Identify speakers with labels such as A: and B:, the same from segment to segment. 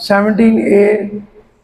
A: 17A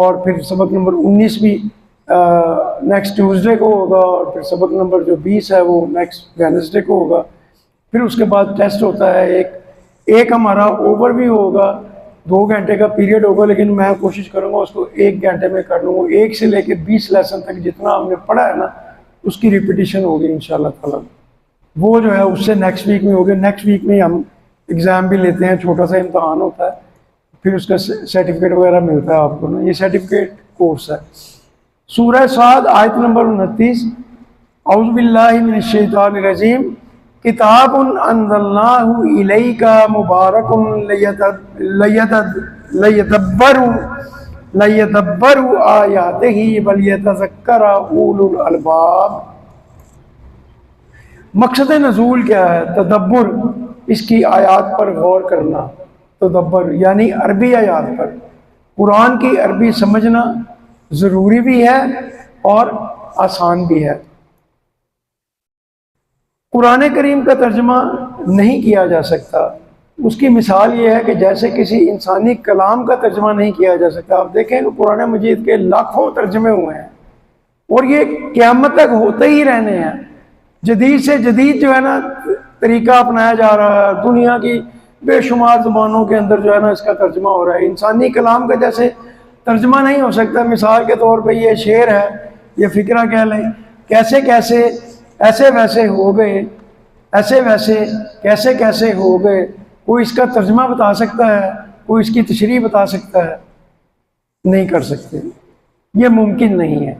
A: اور پھر سبق نمبر 19 بھی نیکسٹ ٹیوزڈے کو ہوگا، اور پھر سبق نمبر جو 20 ہے وہ نیکسٹ وینسڈے کو ہوگا۔ پھر اس کے بعد ٹیسٹ ہوتا ہے، ایک ہمارا اوور بھی ہوگا، 2 گھنٹے کا پیریڈ ہوگا، لیکن میں کوشش کروں گا اس کو 1 گھنٹے میں کر لوں گا۔ 1 سے لے کے 20 لیسن تک جتنا ہم نے پڑھا ہے نا، اس کی ریپیٹیشن ہوگی انشاءاللہ تعالیٰ۔ وہ جو ہے اس سے نیکسٹ ویک میں ہوگی۔ نیکسٹ ویک میں ہم ایگزام بھی لیتے ہیں، چھوٹا سا امتحان ہوتا ہے، پھر اس کا سرٹیفکیٹ وغیرہ ملتا ہے آپ کو نا، یہ سرٹیفکیٹ کورس ہے۔ سورہ صاد آیت نمبر 29، اعوذ باللہ من الشیطان الرجیم، کتاب انزلناہ الیک مبارک لیدبروا آیاتہ ولیتذکر اولو الالباب۔ مقصد نزول کیا ہے؟ تدبر، اس کی آیات پر غور کرنا۔ تدبر یعنی عربی آیات پر، قرآن کی عربی سمجھنا ضروری بھی ہے اور آسان بھی ہے۔ قرآن کریم کا ترجمہ نہیں کیا جا سکتا۔ اس کی مثال یہ ہے کہ جیسے کسی انسانی کلام کا ترجمہ نہیں کیا جا سکتا۔ آپ دیکھیں کہ قرآن مجید کے لاکھوں ترجمے ہوئے ہیں اور یہ قیامت تک ہوتے ہی رہنے ہیں۔ جدید سے جدید جو ہے نا طریقہ اپنایا جا رہا ہے، دنیا کی بے شمار زبانوں کے اندر جو ہے نا اس کا ترجمہ ہو رہا ہے۔ انسانی کلام کا جیسے ترجمہ نہیں ہو سکتا، مثال کے طور پہ یہ شعر ہے، یہ فقرہ کہہ لیں، کیسے کیسے ایسے ویسے ہو گئے، ایسے ویسے کیسے کیسے ہو گئے، کوئی اس کا ترجمہ بتا سکتا ہے؟ کوئی اس کی تشریح بتا سکتا ہے؟ نہیں کر سکتے، یہ ممکن نہیں ہے۔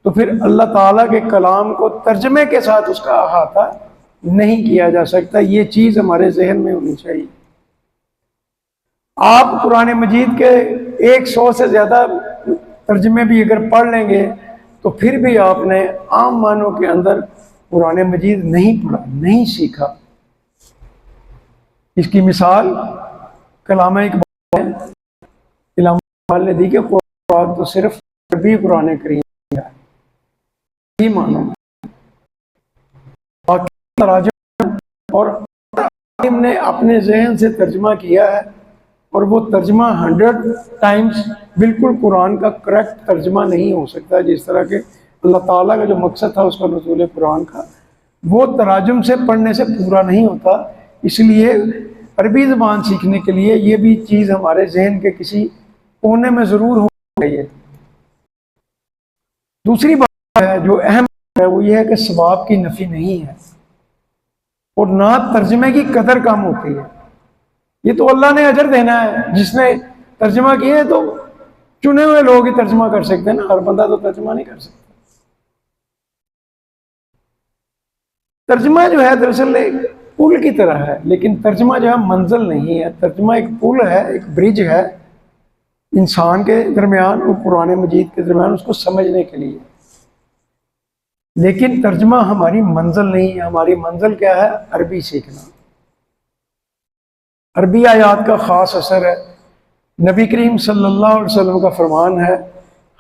A: تو پھر اللہ تعالیٰ کے کلام کو ترجمے کے ساتھ اس کا احاطہ نہیں کیا جا سکتا، یہ چیز ہمارے ذہن میں ہونی چاہیے۔ آپ قرآن مجید کے 100 سے زیادہ ترجمے بھی اگر پڑھ لیں گے تو پھر بھی آپ نے عام معنوں کے اندر قرآن مجید نہیں پڑھا، نہیں سیکھا۔ اس کی مثال کلام اقبال علامہ اقبال نے دی کہ قرآن تو صرف عربی قرآن کریم ہے، یہ معنوں میں باقی تراجم اور عالم نے اپنے ذہن سے ترجمہ کیا ہے، اور وہ ترجمہ 100 ٹائمز بالکل قرآن کا کریکٹ ترجمہ نہیں ہو سکتا، جس طرح کہ اللہ تعالیٰ کا جو مقصد تھا اس کا نزول قرآن کا، وہ تراجم سے پڑھنے سے پورا نہیں ہوتا۔ اس لیے عربی زبان سیکھنے کے لیے یہ بھی چیز ہمارے ذہن کے کسی کونے میں ضرور ہونی چاہیے۔ دوسری بات ہے جو اہم ہے وہ یہ ہے کہ ثواب کی نفی نہیں ہے، اور نہ ترجمے کی قدر کم ہوتی ہے۔ یہ تو اللہ نے اجر دینا ہے، جس نے ترجمہ کیے تو چنے ہوئے لوگ ہی ترجمہ کر سکتے ہیں نا، ہر بندہ تو ترجمہ نہیں کر سکتا۔ ترجمہ جو ہے دراصل ایک پل کی طرح ہے، لیکن ترجمہ جو ہے منزل نہیں ہے، ترجمہ ایک پل ہے، ایک برج ہے انسان کے درمیان اور قرآن مجید کے درمیان، اس کو سمجھنے کے لیے۔ لیکن ترجمہ ہماری منزل نہیں ہے، ہماری منزل کیا ہے؟ عربی سیکھنا۔ عربی آیات کا خاص اثر ہے۔ نبی کریم صلی اللہ علیہ وسلم کا فرمان ہے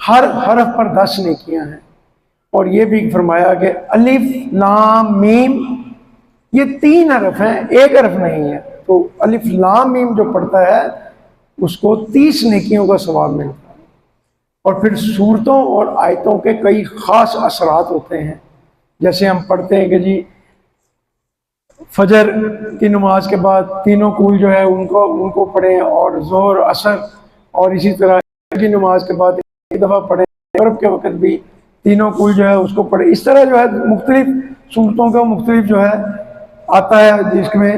A: ہر حرف پر 10 نیکیاں ہیں، اور یہ بھی فرمایا کہ الف لام میم یہ 3 حرف ہیں، ایک حرف نہیں ہے، تو الف لام میم جو پڑھتا ہے اس کو 30 نیکیوں کا ثواب ملتا ہے۔ اور پھر سورتوں اور آیتوں کے کئی خاص اثرات ہوتے ہیں، جیسے ہم پڑھتے ہیں کہ جی فجر کی نماز کے بعد تینوں کول جو ہے ان کو پڑھیں، اور ظہر عصر، اور اسی طرح کی نماز کے بعد ایک دفعہ پڑھیں، عرب کے وقت بھی تینوں کول جو ہے اس کو پڑھیں۔ اس طرح جو ہے مختلف صورتوں کا مختلف جو ہے آتا ہے جس میں،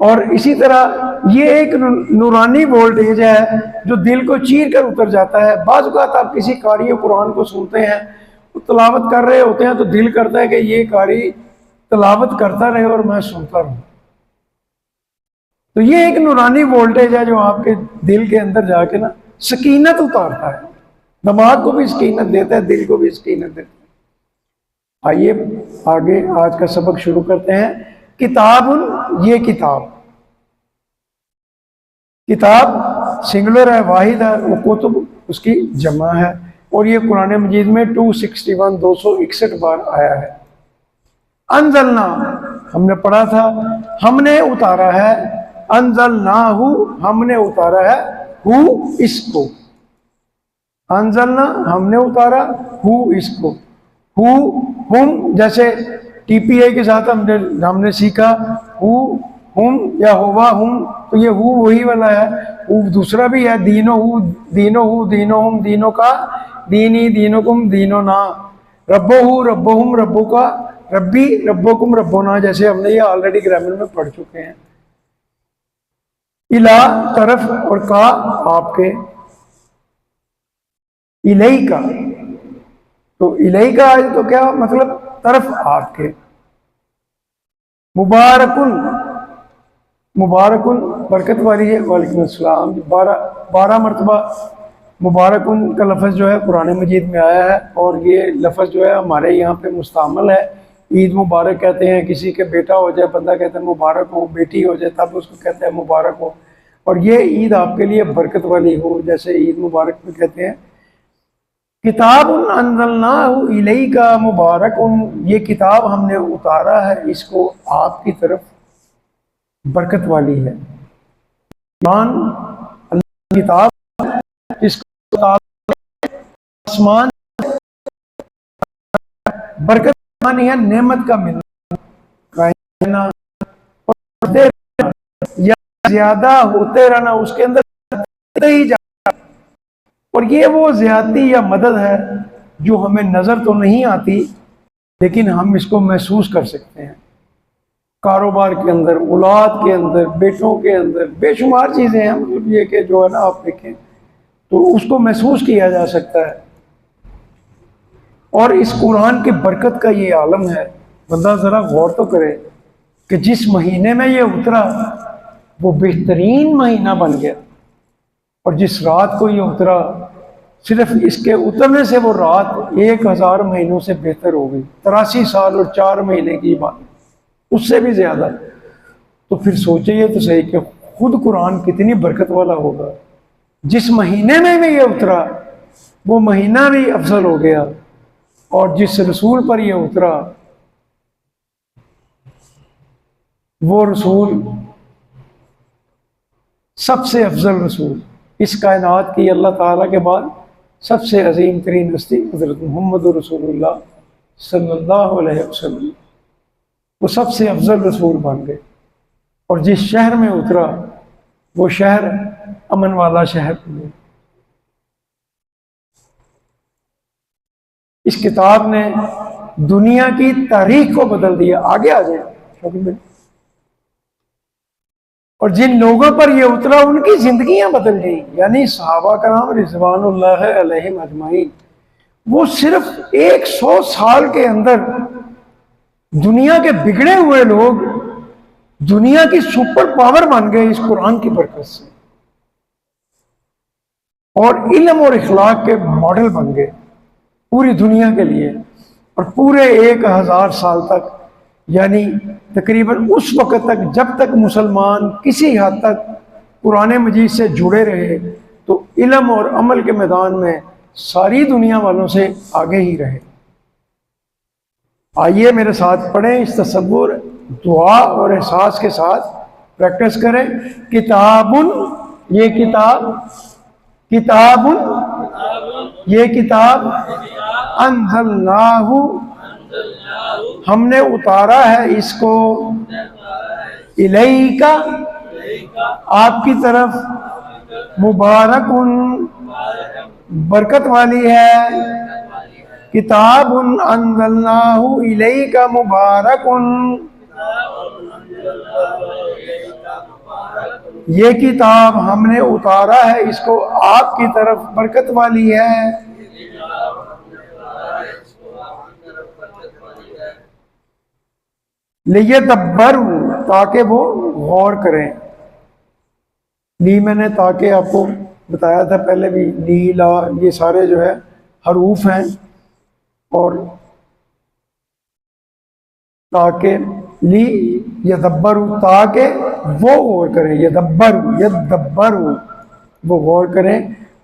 A: اور اسی طرح یہ ایک نورانی وولٹیج ہے جو دل کو چیر کر اتر جاتا ہے۔ بعض اوقات آپ کسی قاری قرآن کو سنتے ہیں، وہ تلاوت کر رہے ہوتے ہیں تو دل کرتا ہے کہ یہ قاری تلاوت کرتا رہے اور میں سنتا رہوں۔ تو یہ ایک نورانی وولٹیج ہے جو آپ کے دل کے اندر جا کے نا سکینت اتارتا ہے، دماغ کو بھی سکینت دیتا ہے، دل کو بھی سکینت دیتا ہے۔ آئیے آگے آج کا سبق شروع کرتے ہیں۔ کتاب، یہ کتاب، کتاب سنگولر ہے، واحد ہے، وہ کتب اس کی جمع ہے، اور یہ قرآن مجید میں 261 بار آیا ہے۔ انزلنا ہم نے پڑھا تھا، ہم نے اتارا ہے، انزلناہ ہم نے اتارا ہے، ہو اس کو، انزلنا ہم نے اتارا، ہو اس کو، ہو ہم، جیسے ٹی پی اے کے ساتھ ہم نے سیکھا ہو ہم یا ہوا ہم، تو یہ ہو وہی والا ہے، ہو دوسرا بھی ہے، دینو ہو دینو ہو دینو ہم دینوں کا، دینی دینکم دینو نا، ربو ہو ربو ہم ربو کا، ربی ربکم ربونا، جیسے ہم نے یہ آلریڈی گرامر میں پڑھ چکے ہیں۔ الہ طرف اور کا آپ کے، الہی کا، تو الہی کا تو کیا مطلب طرف آپ کے، مبارکن مبارکن برکت والی ہے، وعلیکم السلام، 12 مرتبہ مبارکن کا لفظ جو ہے قرآن مجید میں آیا ہے، اور یہ لفظ جو ہے ہمارے یہاں پہ مستعمل ہے۔ عید مبارک کہتے ہیں، کسی کے بیٹا ہو جائے بندہ کہتا ہے مبارک ہو، بیٹی ہو جائے تب اس کو کہتے ہیں مبارک ہو، اور یہ عید آپ کے لیے برکت والی ہو، جیسے عید مبارک میں کہتے ہیں۔ کتاب انزلناہ الیک مبارک، یہ کتاب ہم نے اتارا ہے اس کو آپ کی طرف، برکت والی ہے۔ قرآن اللہ کی کتاب، اس کو آسمان برکت مانی ہے، نعمت کا ملنا، یا زیادہ ہوتے رہنا اس کے اندر ہی جانا، اور یہ وہ زیادتی یا مدد ہے جو ہمیں نظر تو نہیں آتی لیکن ہم اس کو محسوس کر سکتے ہیں۔ کاروبار کے اندر، اولاد کے اندر، بیٹوں کے اندر، بے شمار چیزیں ہیں، مطلب یہ کہ جو ہے نا آپ دیکھیں تو اس کو محسوس کیا جا سکتا ہے، اور اس قرآن کی برکت کا یہ عالم ہے۔ بندہ ذرا غور تو کرے کہ جس مہینے میں یہ اترا وہ بہترین مہینہ بن گیا، اور جس رات کو یہ اترا صرف اس کے اترنے سے وہ رات 1000 مہینوں سے بہتر ہو گئی، 83 سال اور 4 مہینے کی بات، اس سے بھی زیادہ۔ تو پھر سوچئے تو صحیح کہ خود قرآن کتنی برکت والا ہوگا، جس مہینے میں بھی یہ اترا وہ مہینہ بھی افضل ہو گیا، اور جس رسول پر یہ اترا وہ رسول سب سے افضل رسول، اس کائنات کی اللہ تعالیٰ کے بعد سب سے عظیم ترین ہستی حضرت محمد رسول اللہ صلی اللہ علیہ وسلم، وہ سب سے افضل رسول بن گئے، اور جس شہر میں اترا وہ شہر امن والا شہر بنے۔ اس کتاب نے دنیا کی تاریخ کو بدل دیا۔ آگے آ جائیں۔ اور جن لوگوں پر یہ اترا ان کی زندگیاں بدل گئی، یعنی صحابہ کرام رضوان اللہ علیہم اجمعین، وہ صرف 100 سال کے اندر دنیا کے بگڑے ہوئے لوگ دنیا کی سپر پاور بن گئے اس قرآن کی برکت سے، اور علم اور اخلاق کے ماڈل بن گئے پوری دنیا کے لیے، اور پورے 1000 سال تک، یعنی تقریباً اس وقت تک جب تک مسلمان کسی حد تک قرآن مجید سے جڑے رہے تو علم اور عمل کے میدان میں ساری دنیا والوں سے آگے ہی رہے۔ آئیے میرے ساتھ پڑھیں، اس تصور، دعا اور احساس کے ساتھ پریکٹس کریں۔ کتاب، یہ کتاب، کتاب، یہ کتاب، انزلناہ، ہم نے اتارا ہے اس کو، الیک، آپ کی طرف، مبارک، برکت والی ہے، کتاب انزلناہ الیک مبارک، یہ کتاب ہم نے اتارا ہے اس کو آپ کی طرف، برکت والی ہے۔ لیدبروا، تاکہ وہ غور کریں۔ لی میں نے تاکہ آپ کو بتایا تھا پہلے بھی، لی، لا، یہ سارے جو ہے حروف ہیں، اور تاکہ، لی یدبروا، تاکہ وہ غور کریں، یدبروا، وہ غور کریں۔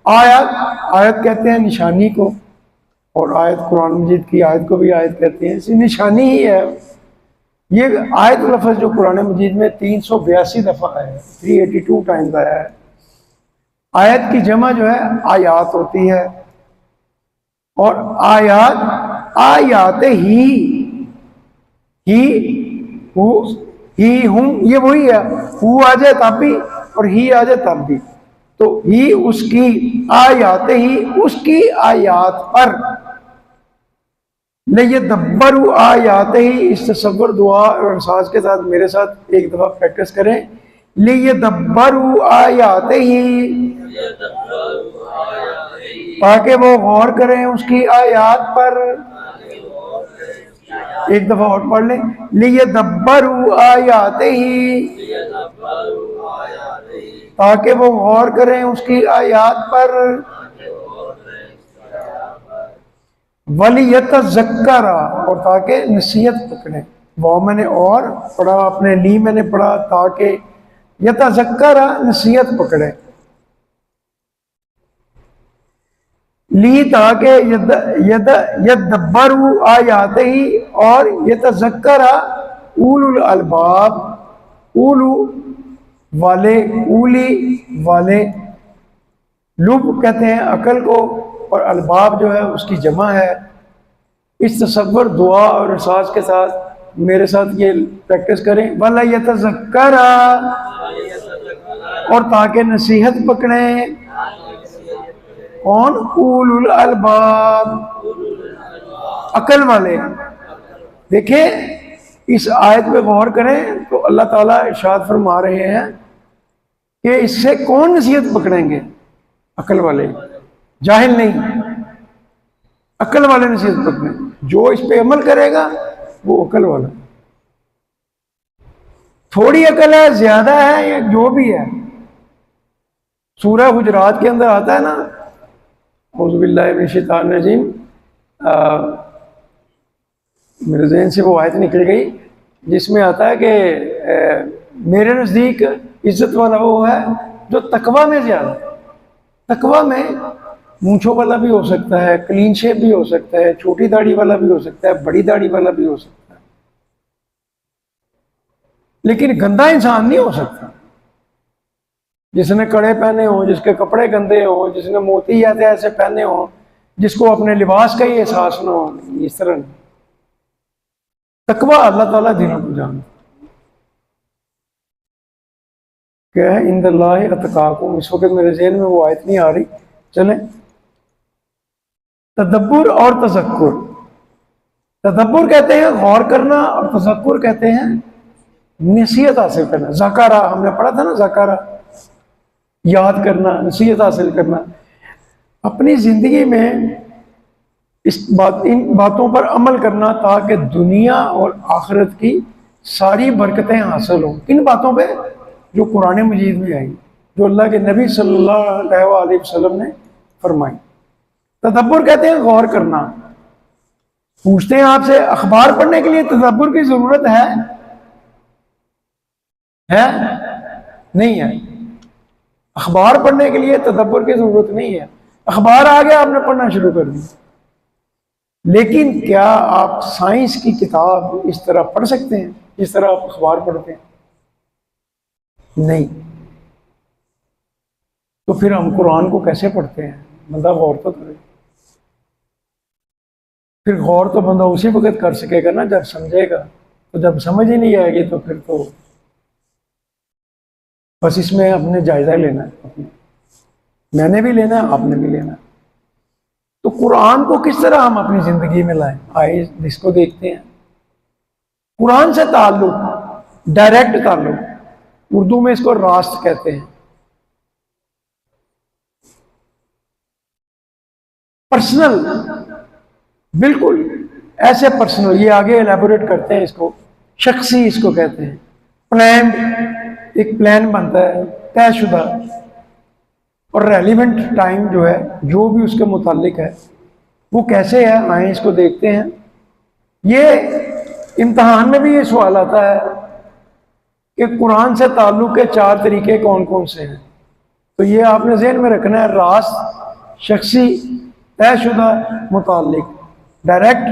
A: آیت کہتے ہیں نشانی کو، اور آیت قرآن مجید کی آیت کو بھی آیت کہتے ہیں، اسی نشانی ہی ہے۔ یہ آیت لفظ جو قرآن مجید میں 382 دفعہ ہے، 382 ٹائمز آیا ہے۔ آیت کی جمع جو ہے آیات ہوتی ہے، اور آیات، آیات ہی ہو، ہی ہم، یہ وہی ہے، ہو آ جائے تب بھی اور ہی آ جائے تب بھی، تو ہی اس کی، آیات ہی اس کی آیات پر، لیدبروا آیات ہی، اس تصور دعا اور احساس کے ساتھ میرے ساتھ ایک دفعہ پریکٹس کریں، لیدبروا آیات ہی، تاکہ وہ غور کریں اس کی آیات پر۔ ایک دفعہ اور پڑھ لیں، لیدبروا آیات ہی، تاکہ وہ غور کریں اس کی آیات پر، وَلِيَتَذَكَّرَ، اور تاکہ نصیحت پکڑیں۔ وہ میں نے اور پڑھا، اپنے لی میں نے پڑھا، تاکہ یتذکر، نصیحت پکڑے، لی تاکہ یدبروا آیات ہی، اور یتذکر اولو الالباب، اولو والے، اولی والے، لب کہتے ہیں عقل کو، اور الباب جو ہے اس کی جمع ہے۔ اس تصور دعا اور احساس کے ساتھ میرے ساتھ یہ پریکٹس کریں، وَلَيَتَذَكَّرَ، اور تاکہ نصیحت پکڑیں، کون؟ اولو الالباب، عقل والے۔ دیکھیں اس آیت پہ غور کریں تو اللہ تعالیٰ ارشاد فرما رہے ہیں کہ اس سے کون نصیحت پکڑیں گے؟ عقل والے، جاہل نہیں، عقل والے نصیحت پکڑیں، جو اس پہ عمل کرے گا وہ عقل والا۔ تھوڑی عقل ہے، زیادہ ہے، یا جو بھی ہے، سورہ حجرات کے اندر آتا ہے نا، اعوذ باللہ من الشیطان الرجیم، میرے ذہن سے وہ آیت نکل گئی جس میں آتا ہے کہ میرے نزدیک عزت والا وہ ہے جو تقوی میں زیادہ، تقوی میں مونچھوں والا بھی ہو سکتا ہے، کلین شیپ بھی ہو سکتا ہے، چھوٹی داڑھی والا بھی ہو سکتا ہے، بڑی داڑھی والا بھی ہو سکتا ہے، لیکن گندا انسان نہیں ہو سکتا۔ جس نے کڑے پہنے ہوں، جس کے کپڑے گندے ہوں، جس نے موتی ایسے پہنے ہوں، جس کو اپنے لباس کا ہی احساس نہ ہو، اس طرح نہیں۔ تقوی اللہ تعالیٰ دلوں کو جانتا کہ عند اللہ اتقاکم۔ اس وقت میرے ذہن میں وہ آیت نہیں آ رہی، چلیں۔ تدبر اور تذکر، تدبر کہتے ہیں غور کرنا، اور تذکر کہتے ہیں نصیحت حاصل کرنا۔ ذکرہ ہم نے پڑھا تھا نا، ذکرہ یاد کرنا، نصیحت حاصل کرنا۔ اپنی زندگی میں ان باتوں پر عمل کرنا تاکہ دنیا اور آخرت کی ساری برکتیں حاصل ہوں۔ کن باتوں پہ؟ جو قرآن مجید میں آئی، جو اللہ کے نبی صلی اللہ علیہ وسلم نے فرمائی۔ تدبر کہتے ہیں غور کرنا۔ پوچھتے ہیں آپ سے، اخبار پڑھنے کے لیے تدبر کی ضرورت ہے؟ نہیں ہے۔ اخبار پڑھنے کے لیے تدبر کی ضرورت نہیں ہے۔ اخبار آ گیا، آپ نے پڑھنا شروع کر دیا، لیکن کیا آپ سائنس کی کتاب اس طرح پڑھ سکتے ہیں جس طرح آپ اخبار پڑھتے ہیں؟ نہیں۔ تو پھر ہم قرآن کو کیسے پڑھتے ہیں؟ بندہ غور تو کرے۔ پھر غور تو بندہ اسی وقت کر سکے گا نا جب سمجھے گا، تو جب سمجھ ہی نہیں آئے گی تو پھر تو بس اس میں اپنے جائزہ لینا ہے، میں نے بھی لینا ہے، آپ نے بھی لینا ہے۔ تو قرآن کو کس طرح ہم اپنی زندگی میں لائیں؟ آئے اس کو دیکھتے ہیں۔ قرآن سے تعلق، ڈائریکٹ تعلق، اردو میں اس کو راست کہتے ہیں۔ پرسنل، بالکل ایسے پرسنل، یہ آگے ایلیبوریٹ کرتے ہیں، اس کو شخصی اس کو کہتے ہیں۔ پلان، ایک پلان بنتا ہے طے شدہ، اور ریلیونٹ ٹائم جو ہے، جو بھی اس کے متعلق ہے وہ کیسے ہے، آئیں اس کو دیکھتے ہیں۔ یہ امتحان میں بھی یہ سوال آتا ہے کہ قرآن سے تعلق کے 4 طریقے کون کون سے ہیں، تو یہ آپ نے ذہن میں رکھنا ہے: راست، شخصی، طے شدہ، متعلق، ڈائریکٹ،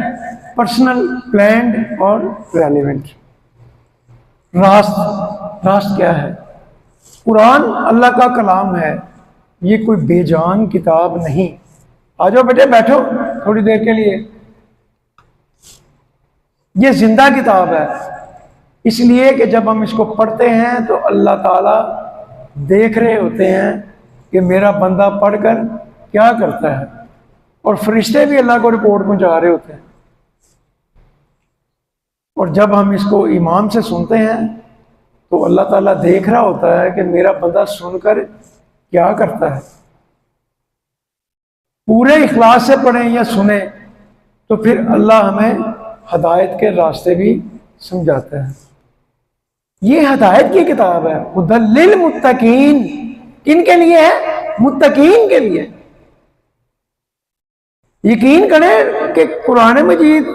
A: پرسنل، پلانڈ اور ریلیونٹ۔ راست کیا ہے؟ قرآن اللہ کا کلام ہے، یہ کوئی بے جان کتاب نہیں۔ آ جاؤ بیٹے بیٹھو تھوڑی دیر کے لیے. یہ زندہ کتاب ہے، اس لیے کہ جب ہم اس کو پڑھتے ہیں تو اللہ تعالیٰ دیکھ رہے ہوتے ہیں کہ میرا بندہ پڑھ کر کیا کرتا ہے، اور فرشتے بھی اللہ کو رپورٹ پہنچا رہے ہوتے ہیں. اور جب ہم اس کو ایمان سے سنتے ہیں تو اللہ تعالیٰ دیکھ رہا ہوتا ہے کہ میرا بندہ سن کر کیا کرتا ہے. پورے اخلاص سے پڑھیں یا سنیں تو پھر اللہ ہمیں ہدایت کے راستے بھی سمجھاتا ہے. یہ ہدایت کی کتاب ہے، ہدی للمتقین. کن کے لیے ہے؟ متقین کے لیے. یقین کریں کہ قرآن مجید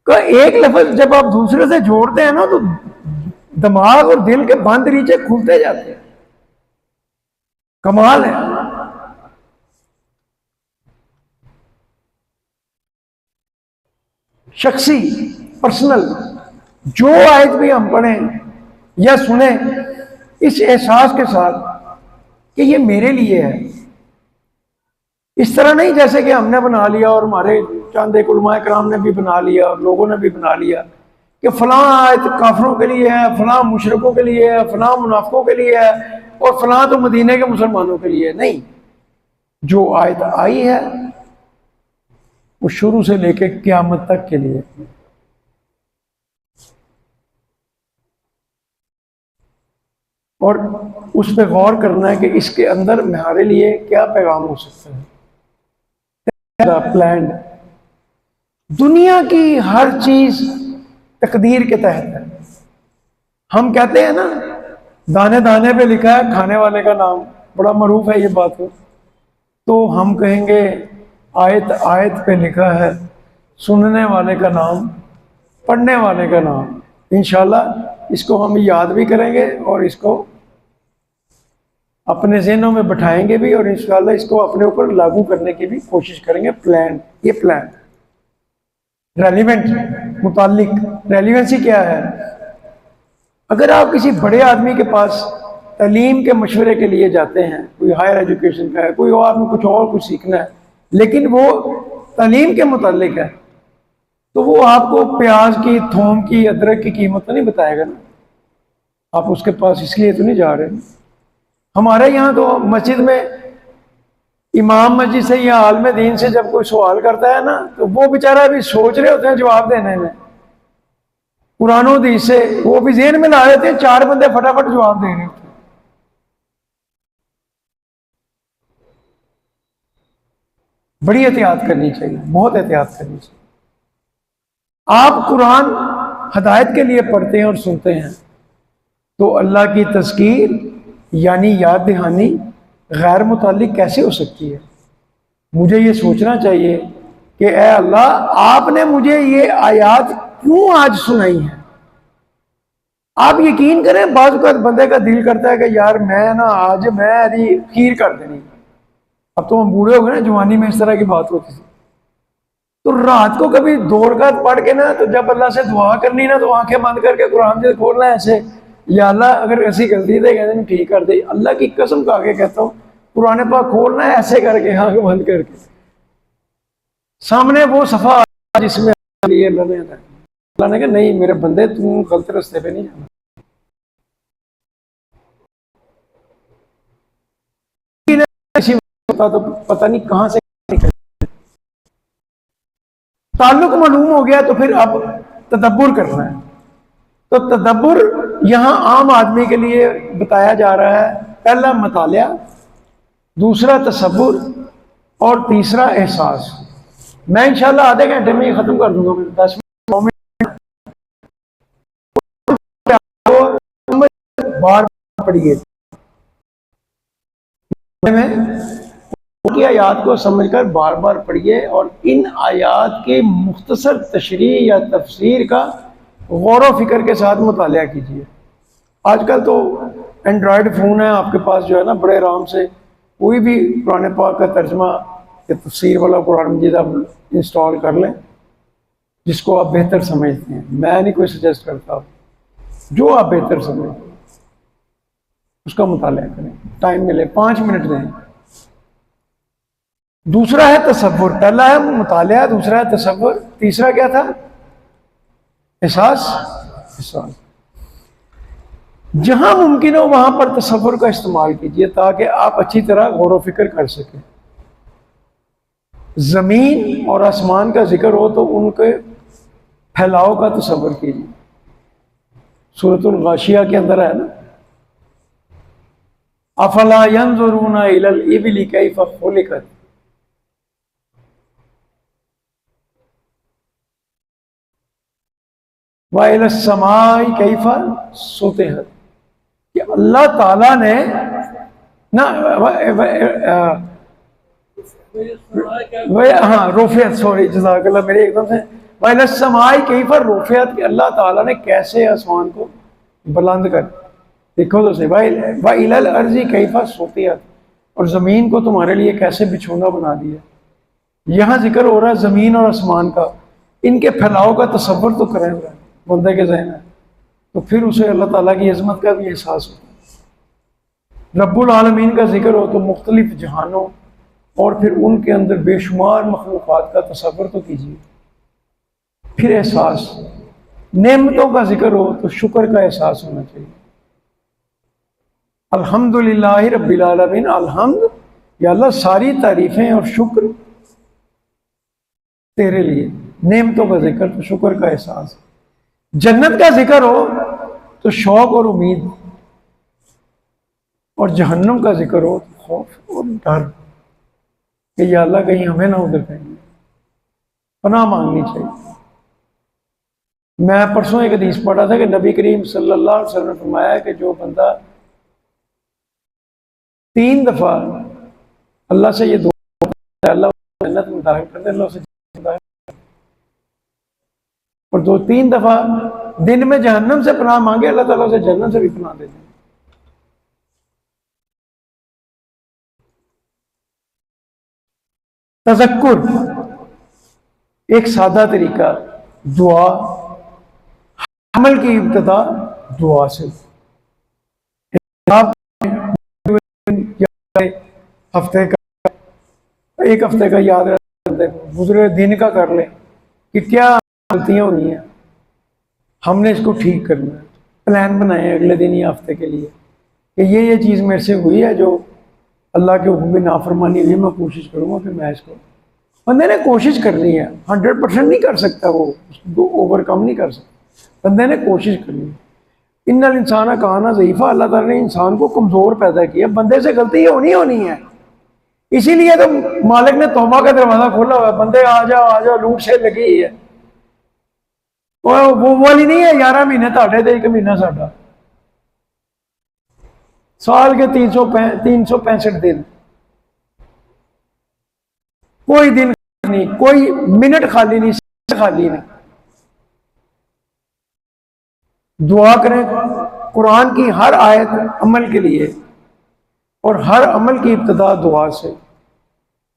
A: کا ایک لفظ جب آپ دوسرے سے جوڑتے ہیں نا تو دماغ اور دل کے بند ریچے کھلتے جاتے ہیں. کمال ہے. شخصی پرسنل جو آیت بھی ہم پڑھیں یا سنیں اس احساس کے ساتھ کہ یہ میرے لیے ہے. اس طرح نہیں جیسے کہ ہم نے بنا لیا اور ہمارے چند ایک علماء کرام نے بھی بنا لیا اور لوگوں نے بھی بنا لیا کہ فلاں آیت کافروں کے لیے ہے، فلاں مشرکوں کے لیے ہے، فلاں منافقوں کے لیے ہے، اور فلاں تو مدینے کے مسلمانوں کے لیے. نہیں، جو آیت آئی ہے وہ شروع سے لے کے قیامت تک کے لیے. اور اس پہ غور کرنا ہے کہ اس کے اندر ہمارے لیے کیا پیغام ہو سکتا ہے. پلانڈ دنیا کی ہر چیز تقدیر کے تحت ہے. ہم کہتے ہیں نا دانے دانے پہ لکھا ہے کھانے والے کا نام، بڑا معروف ہے یہ بات. تو ہم کہیں گے آیت آیت پہ لکھا ہے سننے والے کا نام، پڑھنے والے کا نام. انشاءاللہ اس کو ہم یاد بھی کریں گے اور اس کو اپنے ذہنوں میں بٹھائیں گے بھی، اور انشاءاللہ اس کو اپنے اوپر لاگو کرنے کی بھی کوشش کریں گے. پلان، یہ پلان ریلیونٹ، متعلق. ریلیونسی کیا ہے؟ اگر آپ کسی بڑے آدمی کے پاس تعلیم کے مشورے کے لیے جاتے ہیں، کوئی ہائر ایجوکیشن کا ہے، کوئی اور میں کچھ اور کچھ سیکھنا ہے لیکن وہ تعلیم کے متعلق ہے، تو وہ آپ کو پیاز کی، تھوم کی، ادرک کی قیمت تو نہیں بتائے گا نا. آپ اس کے پاس اس لیے تو نہیں جا رہے. ہمارے یہاں تو مسجد میں امام مسجد سے یا عالم دین سے جب کوئی سوال کرتا ہے نا تو وہ بیچارہ بھی سوچ رہے ہوتے ہیں جواب دینے میں. قرآن و حدیث سے وہ بھی ذہن میں لا لیتے ہیں، چار بندے فٹافٹ جواب دے رہے ہوتے ہیں. بڑی احتیاط کرنی چاہیے، بہت احتیاط کرنی چاہیے. آپ قرآن ہدایت کے لیے پڑھتے ہیں اور سنتے ہیں تو اللہ کی تذکیر یعنی یاد دہانی غیر متعلق کیسے ہو سکتی ہے؟ مجھے یہ سوچنا چاہیے کہ اے اللہ آپ نے مجھے یہ آیات کیوں آج سنائی ہیں. آپ یقین کریں بعض اوقات بندے کا دل کرتا ہے کہ یار میں نا آج میں خیر کر دینی. اب تو ہم بوڑھے ہو گئے نا، جوانی میں اس طرح کی بات ہوتی تھی. تو رات کو کبھی 2 رکعت پڑھ کے نا تو جب اللہ سے دعا کرنی نا تو آنکھیں بند کر کے قرآن سے کھولنا ہے ایسے، یا اللہ اگر ایسی غلطی دے کہتے ہیں ٹھیک کر دے. اللہ کی قسم کھا کے کہتا ہوں قرآن پاک کھولنا ہے ایسے کر کے، آنکھ بند کر کے، سامنے وہ صفحہ جس میں اللہ نے کہا نہیں میرے بندے تم غلط راستے پہ نہیں جانا. تو پتہ نہیں کہاں سے تعلق معلوم ہو گیا تو پھر اب تدبر کرنا ہے. تو تدبر یہاں عام آدمی کے لیے بتایا جا رہا ہے. پہلا مطالعہ، دوسرا تصور، اور تیسرا احساس. میں انشاءاللہ آدھے گھنٹے میں یہ ختم کر دوں گا. 10 منٹ بار پڑھیے کی آیات کو سمجھ کر بار بار پڑھیے، اور ان آیات کی مختصر تشریح یا تفسیر کا غور و فکر کے ساتھ مطالعہ کیجیے. آج کل تو اینڈرائڈ فون ہے آپ کے پاس، جو ہے نا بڑے آرام سے کوئی بھی قرآن پاک کا ترجمہ یا تفسیر والا قرآن مجید آپ انسٹال کر لیں جس کو آپ بہتر سمجھتے ہیں. میں نہیں کوئی سجیسٹ کرتا، جو آپ بہتر سمجھتے ہیں اس کا مطالعہ کریں. ٹائم ملے 5 منٹ دیں. دوسرا ہے تصور، پہلا ہے مطالعہ، دوسرا ہے تصور، تیسرا کیا تھا؟ احساس۔ احساس جہاں ممکن ہو وہاں پر تصور کا استعمال کیجیے تاکہ آپ اچھی طرح غور و فکر کر سکیں۔ زمین اور آسمان کا ذکر ہو تو ان کے پھیلاؤ کا تصور کیجیے، سورۃ الغاشیہ کے اندر ہے نا، افلا ينظرون الى الابل كيف خلقت، وَإِلَى السَّمَاءِ كَيْفَ سُطِحَتْ، کہ اللہ تعالیٰ نے ہاں رفعت، سوری جزاک اللہ، میرے ایک دم سے وَإِلَى السَّمَاءِ كَيْفَ رُفِعَتْ، کہ اللہ تعالیٰ نے کیسے آسمان کو بلند کر، دیکھو تو صحیح، وَإِلَى الْأَرْضِ كَيْفَ سُطِحَتْ، اور زمین کو تمہارے لیے کیسے بچھونا بنا دیا۔ یہاں ذکر ہو رہا ہے زمین اور آسمان کا، ان کے پھیلاؤ کا تصور تو کریں بندے کے ذہن ہے، تو پھر اسے اللہ تعالیٰ کی عظمت کا بھی احساس ہوتا ہے۔ رب العالمین کا ذکر ہو تو مختلف جہانوں اور پھر ان کے اندر بے شمار مخلوقات کا تصور تو کیجیے، پھر احساس، نعمتوں کا ذکر ہو تو شکر کا احساس ہونا چاہیے۔ الحمدللہ رب العالمین، الحمد یا اللہ ساری تعریفیں اور شکر تیرے لیے، نعمتوں کا ذکر تو شکر کا احساس، جنت کا ذکر ہو تو شوق اور امید، اور جہنم کا ذکر ہو تو خوف اور ڈر کہ یا اللہ کہیں ہمیں نہ ادھر کہیں، پناہ مانگنی چاہیے۔ میں پرسوں ایک حدیث پڑھا تھا کہ نبی کریم صلی اللہ علیہ وسلم نے فرمایا کہ جو بندہ 3 دفعہ اللہ سے یہ دعا، اللہ جنت میں داخل کر دے، اللہ سے جنت میں داخل کر دے، اور 3 دفعہ دن میں جہنم سے پناہ مانگے، اللہ تعالیٰ سے جنت سے بھی پناہ دے دیں۔ تذکر ایک سادہ طریقہ، دعا، عمل کی ابتدا دعا سے، ایک ہفتے کا یاد رکھتے گزرے دن کا کر لیں کہ کیا غلطیاں ہوئی ہیں، ہم نے اس کو ٹھیک کرنا ہے، پلان بنائیں اگلے دن یا ہفتے کے لیے کہ یہ چیز میرے سے ہوئی ہے جو اللہ کے حکم میں نافرمانی ہوئی، میں کوشش کروں گا کہ میں اس کو، بندے نے کوشش کرنی ہے، 100% نہیں کر سکتا، وہ اوور کم نہیں کر سکتا، بندے نے کوشش کرنی ہے۔ ان الانسان کان ضعیفہ، اللہ تعالیٰ نے انسان کو کمزور پیدا کیا، بندے سے غلطی ہونی ہے، اسی لیے تو مالک نے توبہ کا دروازہ کھولا ہوا ہے، بندے آ جاؤ لوٹ سے لگی ہے، وہ والی نہیں ہے 11 مہینے تاڑے دے 1 مہینہ ساڈا، سال کے 365 دن، کوئی دن نہیں، کوئی منٹ خالی نہیں، سیکنڈ خالی نہیں۔ دعا کریں، قرآن کی ہر آیت عمل کے لیے، اور ہر عمل کی ابتدا دعا سے،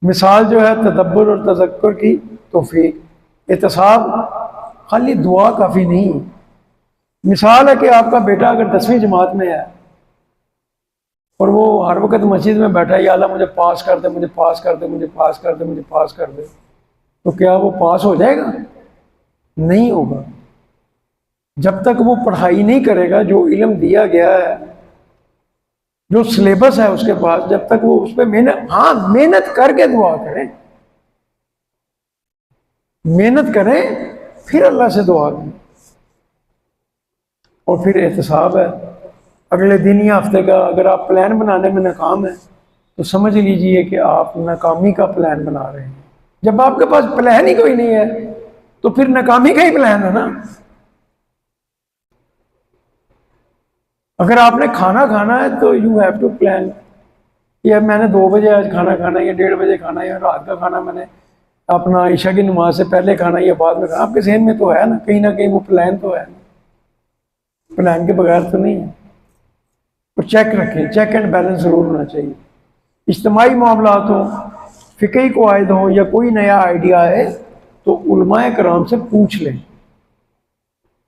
A: مثال جو ہے تدبر اور تذکر کی توفیق، احتساب، خالی دعا کافی نہیں۔ مثال ہے کہ آپ کا بیٹا اگر 10ویں جماعت میں ہے اور وہ ہر وقت مسجد میں بیٹھا ہے، یا اللہ مجھے پاس کر دے، مجھے پاس کر دے، مجھے پاس کر دے، مجھے پاس کر دے، تو کیا وہ پاس ہو جائے گا؟ نہیں ہوگا۔ جب تک وہ پڑھائی نہیں کرے گا، جو علم دیا گیا ہے، جو سلیبس ہے اس کے پاس، جب تک وہ اس پہ محنت کر کے دعا کریں، محنت کریں، پھر اللہ سے دعا کریں، اور پھر احتساب ہے اگلے دن یا ہفتے کا۔ اگر آپ پلان بنانے میں ناکام ہیں تو سمجھ لیجئے کہ آپ ناکامی کا پلان بنا رہے ہیں۔ جب آپ کے پاس پلان ہی کوئی نہیں ہے تو پھر ناکامی کا ہی پلان ہے نا۔ اگر آپ نے کھانا کھانا ہے تو یو ہیو ٹو پلان، یا میں نے 2 بجے آج کھانا کھانا ہے، یا 1:30 بجے کھانا ہے، یا رات کا کھانا میں نے اپنا عشاء کی نماز سے پہلے کھانا یا بعد میں کھانا، آپ کے ذہن میں تو ہے نا کہیں وہ پلان تو ہے نا، پلان کے بغیر تو نہیں ہے۔ اور چیک رکھیں، چیک اینڈ بیلنس ضرور ہونا چاہیے۔ اجتماعی معاملات ہوں، فقہی قواعد ہوں، یا کوئی نیا آئیڈیا ہے تو علماء کرام سے پوچھ لیں،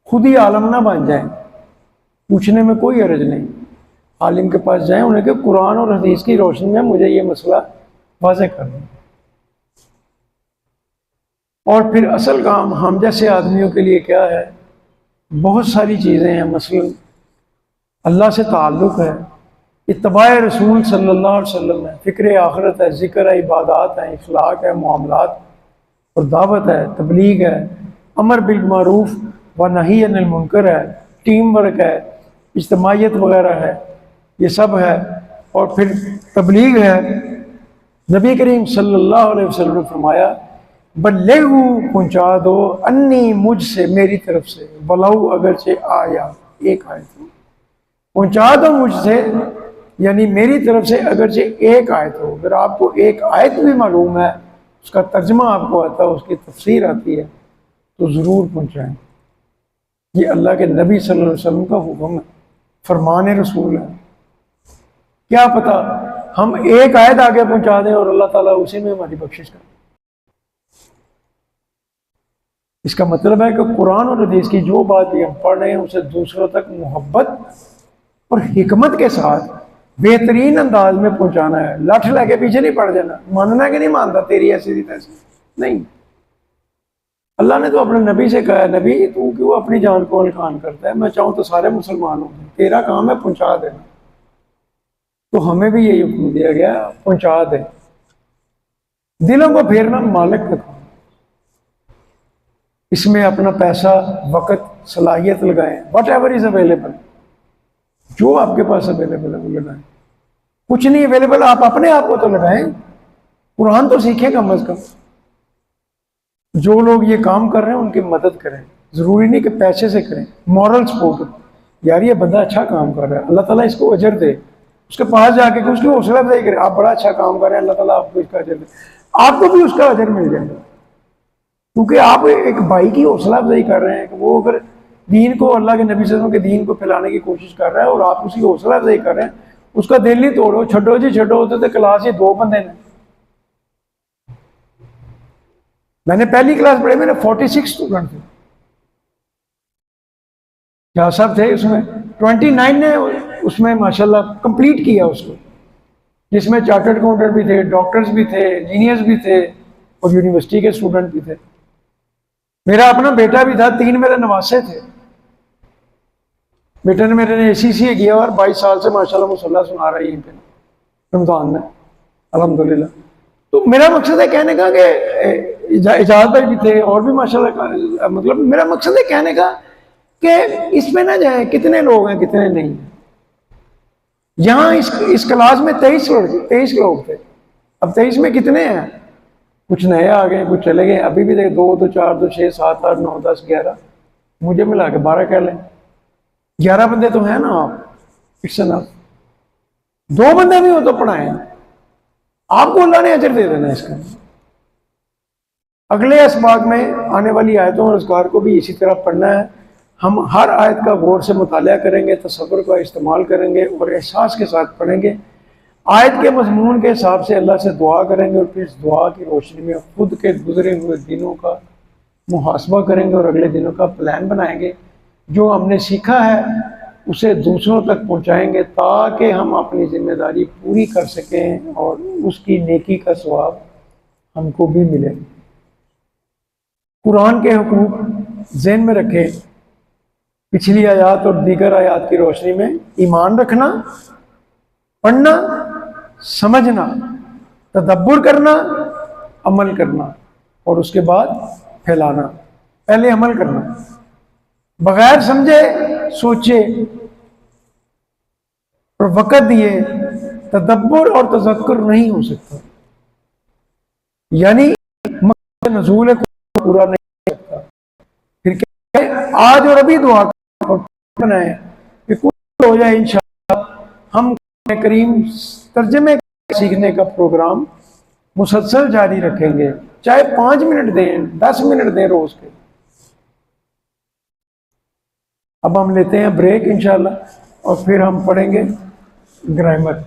A: خود ہی عالم نہ بن جائیں، پوچھنے میں کوئی حرج نہیں، عالم کے پاس جائیں، انہیں کہ قرآن اور حدیث کی روشنی میں مجھے یہ مسئلہ واضح کر دیں، اور پھر اصل کام ہم جیسے آدمیوں کے لیے کیا ہے؟ بہت ساری چیزیں ہیں، مثلا اللہ سے تعلق ہے، اتباع رسول صلی اللہ علیہ وسلم ہے، فکر آخرت ہے، ذکر ہے، عبادات ہیں، اخلاق ہے، معاملات اور دعوت ہے، تبلیغ ہے، امر بالمعروف و نہی عن المنکر ہے، ٹیم ورک ہے، اجتماعیت وغیرہ ہے، یہ سب ہے۔ اور پھر تبلیغ ہے۔ نبی کریم صلی اللہ علیہ وسلم نے فرمایا بلغو، پہنچا دو، انی، مجھ سے، میری طرف سے، ولو اگرچہ آیا، ایک آیت ہو، پہنچا دو مجھ سے، یعنی میری طرف سے اگرچہ ایک آیت ہو۔ اگر آپ کو ایک آیت بھی معلوم ہے، اس کا ترجمہ آپ کو آتا ہے، اس کی تفسیر آتی ہے، تو ضرور پہنچائیں۔ یہ اللہ کے نبی صلی اللہ علیہ وسلم کا حکم ہے، فرمان رسول ہے۔ کیا پتہ ہم ایک آیت آگے پہنچا دیں اور اللہ تعالیٰ اسی میں ہماری بخشش کرے۔ اس کا مطلب ہے کہ قرآن اور حدیث کی جو بات بھی ہم پڑھ رہے ہیں اسے دوسروں تک محبت اور حکمت کے ساتھ بہترین انداز میں پہنچانا ہے۔ لٹھ لے کے پیچھے نہیں پڑ جانا، ماننا کہ نہیں مانتا تیری ایسی تھی تیسی، نہیں۔ اللہ نے تو اپنے نبی سے کہا ہے، نبی تو کیوں اپنی جان کو ہلکان کرتا ہے؟ میں چاہوں تو سارے مسلمان ہوں، تیرا کام ہے پہنچا دینا۔ تو ہمیں بھی یہی حکم دیا گیا، پہنچا دیں۔ دلوں کو پھیرنا مالک کا کام، اس میں اپنا پیسہ، وقت، صلاحیت لگائیں، واٹ ایور از اویلیبل، جو آپ کے پاس اویلیبل ہے وہ لگائیں۔ کچھ نہیں اویلیبل، آپ اپنے آپ کو تو لگائیں، قرآن تو سیکھیں کم از کم۔ جو لوگ یہ کام کر رہے ہیں ان کی مدد کریں، ضروری نہیں کہ پیسے سے کریں، مورل سپورٹ، یار یہ بندہ اچھا کام کر رہا ہے، اللہ تعالیٰ اس کو اجر دے، اس کے پاس جا کے اس کی حوصلہ افزائی کرے، آپ بڑا اچھا کام کر رہے ہیں، اللہ تعالیٰ آپ کو اس کا اجر دے، آپ کو بھی اس کا اجر مل جائے گا، کیونکہ آپ ایک بھائی کی حوصلہ افزائی کر رہے ہیں کہ وہ اگر دین کو، اللہ کے نبی صلی اللہ علیہ وسلم کے دین کو پھیلانے کی کوشش کر رہا ہے اور آپ اس کی حوصلہ افزائی کر رہے ہیں، اس کا دل نہیں توڑو، چھڈو جی چھڈو، ہوتے تو کلاس ہی 2 بندے نے، میں نے پہلی کلاس پڑھی، میرے 46 اسٹوڈنٹ تھے، کیا سب تھے اس میں 29 نے اس میں ماشاءاللہ کمپلیٹ کیا اس کو، جس میں چارٹرڈ اکاؤنٹنٹ بھی تھے، ڈاکٹرز بھی تھے، انجینئرز بھی تھے اور یونیورسٹی کے اسٹوڈنٹ بھی تھے۔ میرا اپنا بیٹا بھی تھا، 3 میرے نواسے تھے۔ بیٹے نے میرے نے اے سی سی کیا اور 22 سال سے ماشاءاللہ مصلی سنا رہا ہے یہیں پہ رمضان میں، الحمدللہ۔ تو میرا مقصد ہے کہنے کا کہ اجازت بھائی بھی تھے اور بھی ماشاءاللہ، مطلب میرا مقصد ہے کہنے کا کہ اس میں نہ جائیں کتنے لوگ ہیں کتنے نہیں ہیں۔ یہاں اس کلاس میں 23 لوگ تھے، اب 23 میں کتنے ہیں؟ کچھ نئے آ گئے، کچھ چلے گئے، ابھی بھی 2 2 4 2 6 7 8 9 10 11، مجھے ملا کے 12 کہہ لیں، 11 بندے تو ہیں نا آپ، اٹس انف۔ 2 بندے بھی ہو تو پڑھائیں، آپ کو اللہ نے اجر دے دینا اس کا۔ اگلے اسباق میں آنے والی آیتوں اور اذکار کو بھی اسی طرح پڑھنا ہے۔ ہم ہر آیت کا غور سے مطالعہ کریں گے، تصور کا استعمال کریں گے اور احساس کے ساتھ پڑھیں گے۔ آیت کے مضمون کے حساب سے اللہ سے دعا کریں گے اور پھر اس دعا کی روشنی میں خود کے گزرے ہوئے دنوں کا محاسبہ کریں گے اور اگلے دنوں کا پلان بنائیں گے۔ جو ہم نے سیکھا ہے اسے دوسروں تک پہنچائیں گے تاکہ ہم اپنی ذمہ داری پوری کر سکیں اور اس کی نیکی کا ثواب ہم کو بھی ملے۔ قرآن کے حقوق ذہن میں رکھیں، پچھلی آیات اور دیگر آیات کی روشنی میں ایمان رکھنا، پڑھنا، سمجھنا، تدبر کرنا، عمل کرنا اور اس کے بعد پھیلانا۔ پہلے عمل کرنا، بغیر سمجھے سوچے اور وقت دیے تدبر اور تذکر نہیں ہو سکتا، یعنی مقصد نزول کو پورا نہیں ہو سکتا۔ پھر کیا ہے؟ آج اور ابھی دعا بنائیں کہ کچھ ہو جائے انشاءاللہ ہم قرآن کریم ترجمے سیکھنے کا پروگرام مسلسل جاری رکھیں گے، چاہے 5 منٹ دیں، 10 منٹ دیں روز کے۔ اب ہم لیتے ہیں بریک انشاءاللہ اور پھر ہم پڑھیں گے گرامر۔